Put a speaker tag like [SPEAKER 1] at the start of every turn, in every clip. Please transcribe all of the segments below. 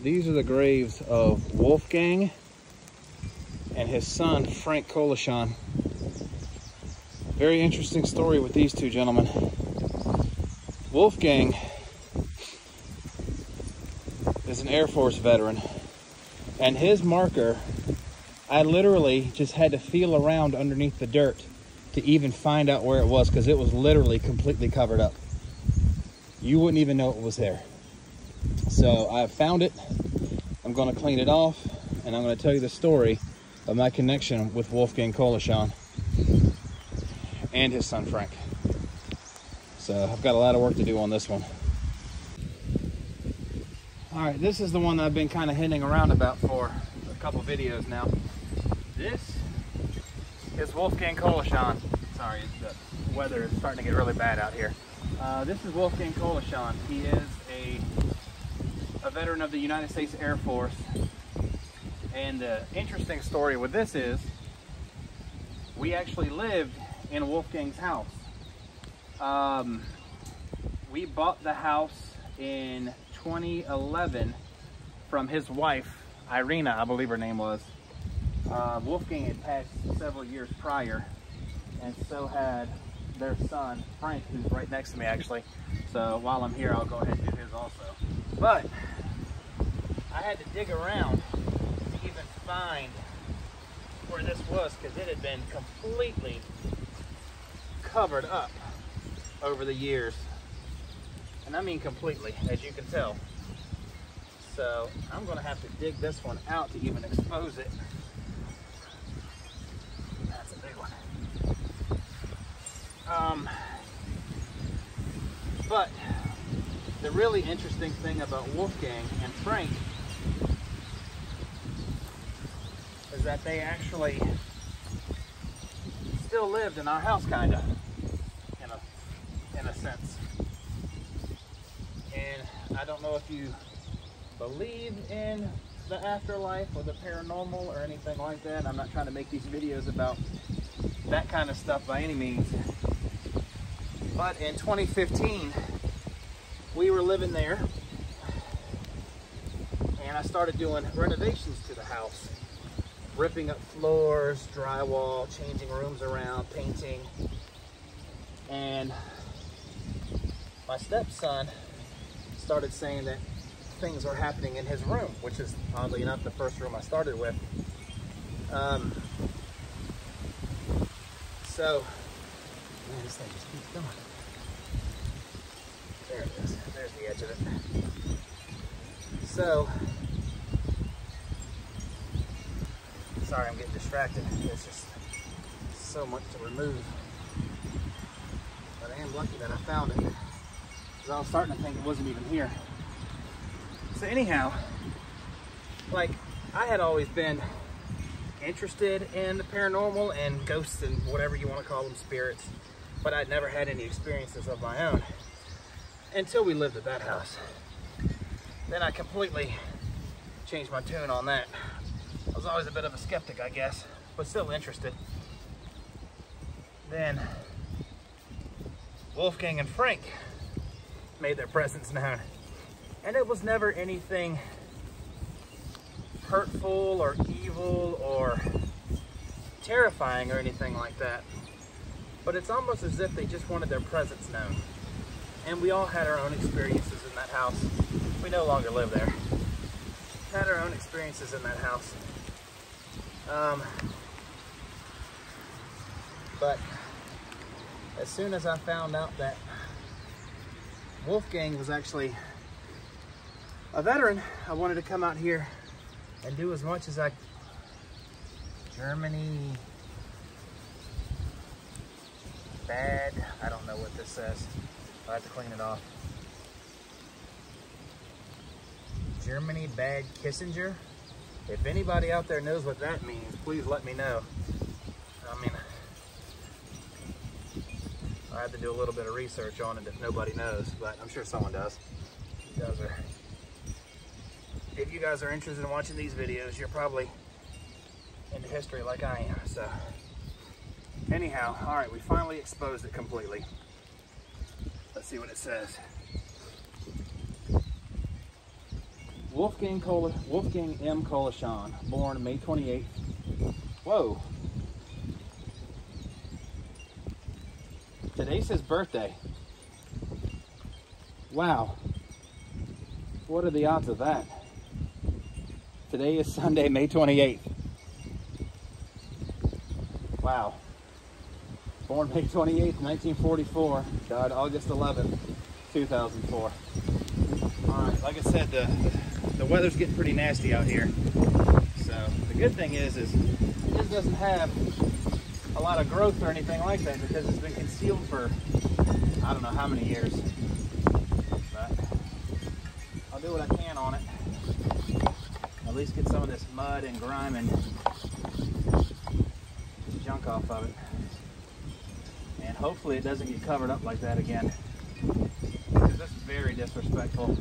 [SPEAKER 1] These are the graves of Wolfgang and his son, Frank Kolashon. Very interesting story with these two gentlemen. Wolfgang is an Air Force veteran, and his marker, I literally just had to feel around underneath the dirt to even find out where it was, because it was literally completely covered up. You wouldn't even know it was there. So I found it. I'm going to clean it off, and I'm going to tell you the story of my connection with Wolfgang Kolashon and his son Frank. So I've got a lot of work to do on this one. All right, this is the one that I've been kind of hinting around about for a couple videos now. This is Wolfgang Kolashon. Sorry, the weather is starting to get really bad out here. This is Wolfgang Kolashon. He is a veteran of the United States Air Force. And the interesting story with this is, we actually lived in Wolfgang's house. We bought the house in 2011 from his wife, Irina, I believe her name was. Wolfgang had passed several years prior, and so had their son, Frank, who's right next to me actually. So while I'm here, I'll go ahead and do his also. But I had to dig around to even find where this was, because it had been completely covered up over the years. And I mean completely, as you can tell. So I'm going to have to dig this one out to even expose it. That's a big one. But the really interesting thing about Wolfgang and Frank is that they actually still lived in our house, kind of, in a sense. And I don't know if you believe in the afterlife or the paranormal or anything like that. I'm not trying to make these videos about that kind of stuff by any means. But in 2015, we were living there, and I started doing renovations to the house. Ripping up floors, drywall, changing rooms around, painting. And my stepson started saying that things were happening in his room, which is oddly enough the first room I started with. So, man, this thing just keeps going. There it is. There's the edge of it. So, sorry, I'm getting distracted. There's just so much to remove. But I am lucky that I found it, because I was starting to think it wasn't even here. So anyhow, like, I had always been interested in the paranormal and ghosts and whatever you want to call them, spirits, but I'd never had any experiences of my own until we lived at that house. Then I completely changed my tune on that. I was always a bit of a skeptic, I guess, but still interested. Then Wolfgang and Frank made their presence known. And it was never anything hurtful or evil or terrifying or anything like that. But it's almost as if they just wanted their presence known. And we all had our own experiences in that house. We no longer live there. Had our own experiences in that house. But as soon as I found out that Wolfgang was actually a veteran, I wanted to come out here and do as much as I... Germany... Bad... I don't know what this says. I'll have to clean it off. Germany Bad Kissinger? If anybody out there knows what that means, please let me know. I mean, I have to do a little bit of research on it if nobody knows, but I'm sure someone does. If you guys are interested in watching these videos, you're probably into history like I am. So anyhow, all right, we finally exposed it completely. Let's see what it says. Wolfgang M. Colashon, born May 28th. Whoa. Today's his birthday. Wow. What are the odds of that? Today is Sunday, May 28th. Wow. Born May 28th, 1944. Died August 11th, 2004. Alright, like I said, the weather's getting pretty nasty out here. So the good thing is it just doesn't have a lot of growth or anything like that because it's been concealed for I don't know how many years. But I'll do what I can on it. At least get some of this mud and grime and junk off of it. And hopefully it doesn't get covered up like that again. Because that's very disrespectful.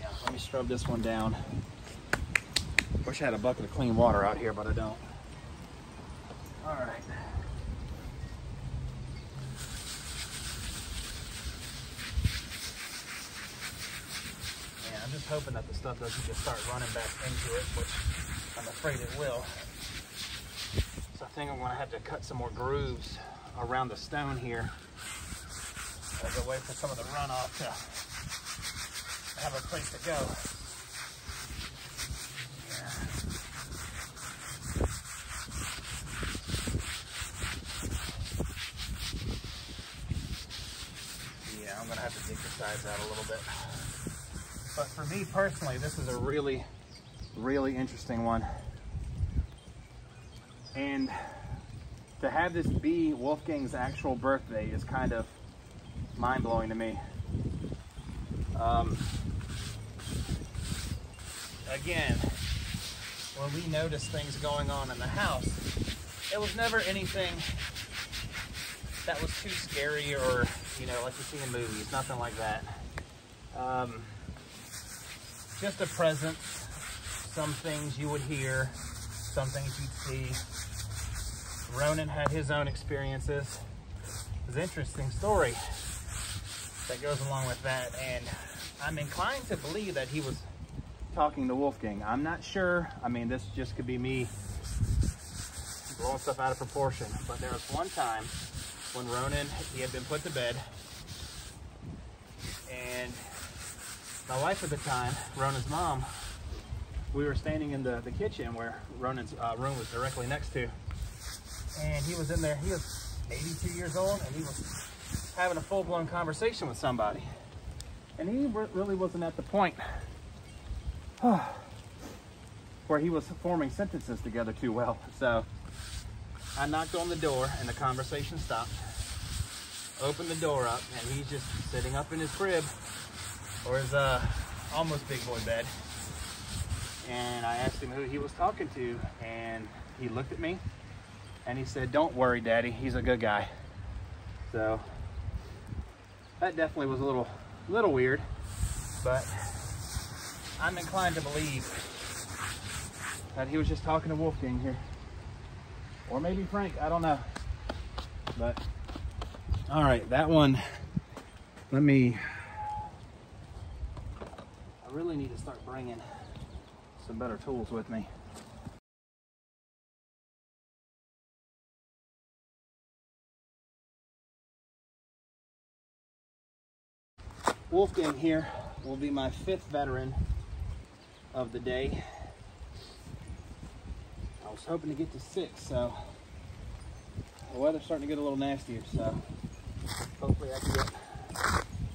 [SPEAKER 1] Yeah, let me scrub this one down. Wish I had a bucket of clean water out here, but I don't. Alright. I'm just hoping that the stuff doesn't just start running back into it, which I'm afraid it will. So I think I'm going to have to cut some more grooves around the stone here as a way for some of the runoff to have a place to go. Yeah, I'm going to have to dig the sides out a little bit. But for me personally, this is a really, really interesting one. And to have this be Wolfgang's actual birthday is kind of mind-blowing to me. Again, when we notice things going on in the house, it was never anything that was too scary or, you know, like you see in movies, nothing like that. Just a presence, some things you would hear, some things you'd see. Ronan had his own experiences. It's an interesting story that goes along with that, and I'm inclined to believe that he was talking to Wolfgang. I'm not sure. I mean, this just could be me blowing stuff out of proportion, but there was one time when Ronan, he had been put to bed, and my wife at the time, Ronan's mom, we were standing in the kitchen where Ronan's room was directly next to. And he was in there, he was 82 years old, and he was having a full-blown conversation with somebody. And he really wasn't at the point where he was forming sentences together too well. So I knocked on the door and the conversation stopped. Opened the door up, and he's just sitting up in his crib, or his almost big boy bed. And I asked him who he was talking to, and he looked at me and he said, "Don't worry, Daddy, he's a good guy." So that definitely was a little weird, but I'm inclined to believe that he was just talking to Wolfgang here, or maybe Frank, I don't know. But all right, that one, I really need to start bringing some better tools with me. Wolfgang here will be my 5th veteran of the day. I was hoping to get to 6, so the weather's starting to get a little nastier, so hopefully I can get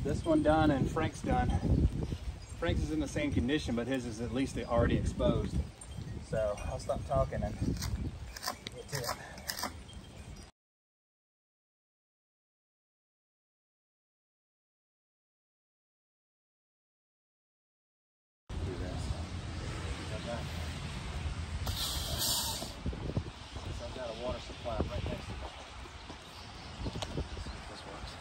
[SPEAKER 1] this one done and Frank's done. Frank's is in the same condition, but his is at least already exposed. So I'll stop talking and get to it. Do this. Like that. So I've got a water supply right next to me. This works.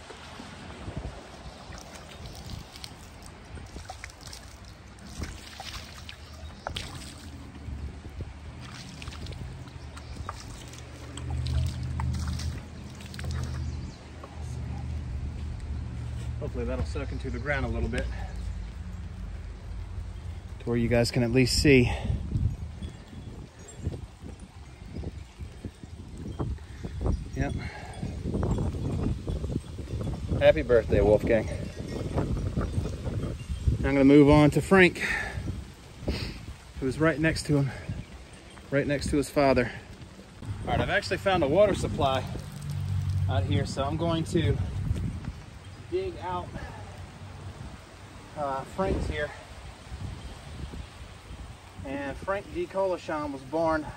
[SPEAKER 1] Hopefully that'll soak into the ground a little bit to where you guys can at least see. Yep. Happy birthday, Wolfgang. I'm gonna move on to Frank, who's right next to him, right next to his father. All right, I've actually found a water supply out here, so I'm going to dig out Frank's here. And Frank D. Colashon was born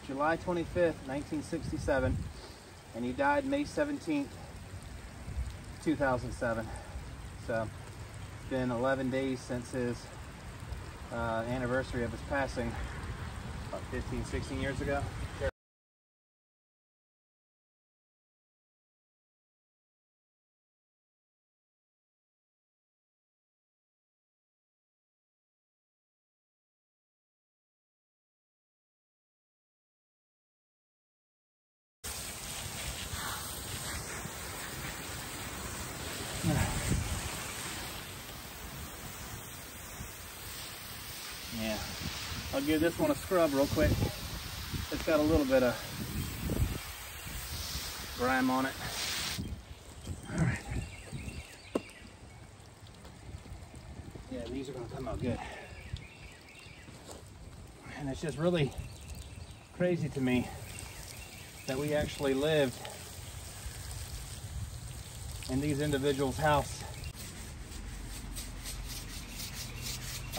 [SPEAKER 1] July 25th, 1967, and he died May 17th, 2007. So it's been 11 days since his anniversary of his passing, about 15, 16 years ago. Yeah, I'll give this one a scrub real quick. It's got a little bit of grime on it. All right. Yeah, these are gonna come out good. And it's just really crazy to me that we actually lived in these individuals' house.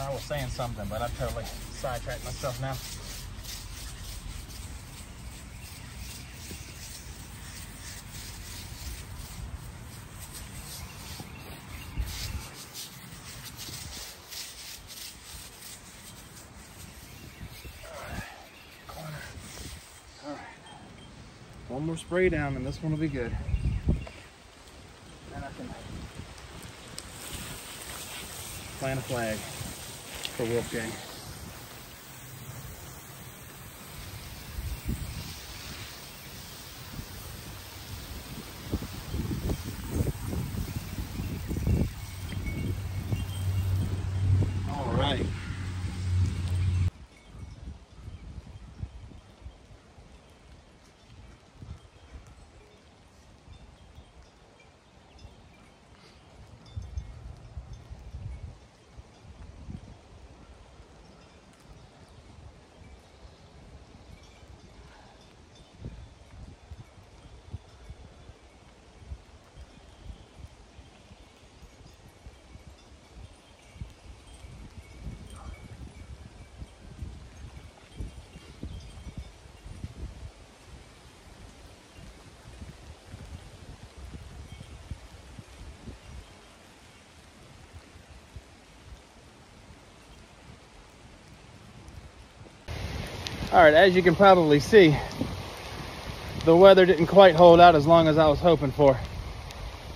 [SPEAKER 1] I was saying something, but I've totally sidetracked myself now. Corner. All right. One more spray down and this one will be good. Then I can plant a flag for Wolfgang. All right. All right, as you can probably see, the weather didn't quite hold out as long as I was hoping for.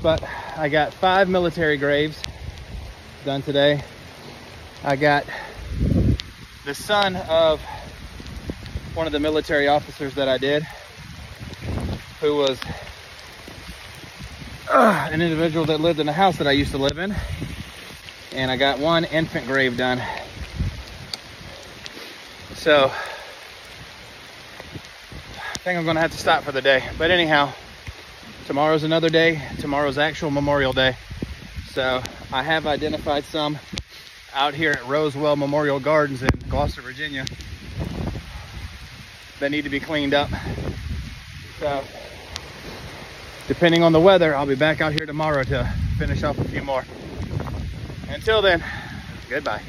[SPEAKER 1] But I got 5 military graves done today. I got the son of one of the military officers that I did, who was an individual that lived in a house that I used to live in. And I got 1 infant grave done. So I think I'm gonna have to stop for the day. But anyhow, tomorrow's another day. Tomorrow's actual Memorial Day. So I have identified some out here at Rosewell Memorial Gardens in Gloucester, Virginia, that need to be cleaned up. So depending on the weather, I'll be back out here tomorrow to finish off a few more. Until then, goodbye.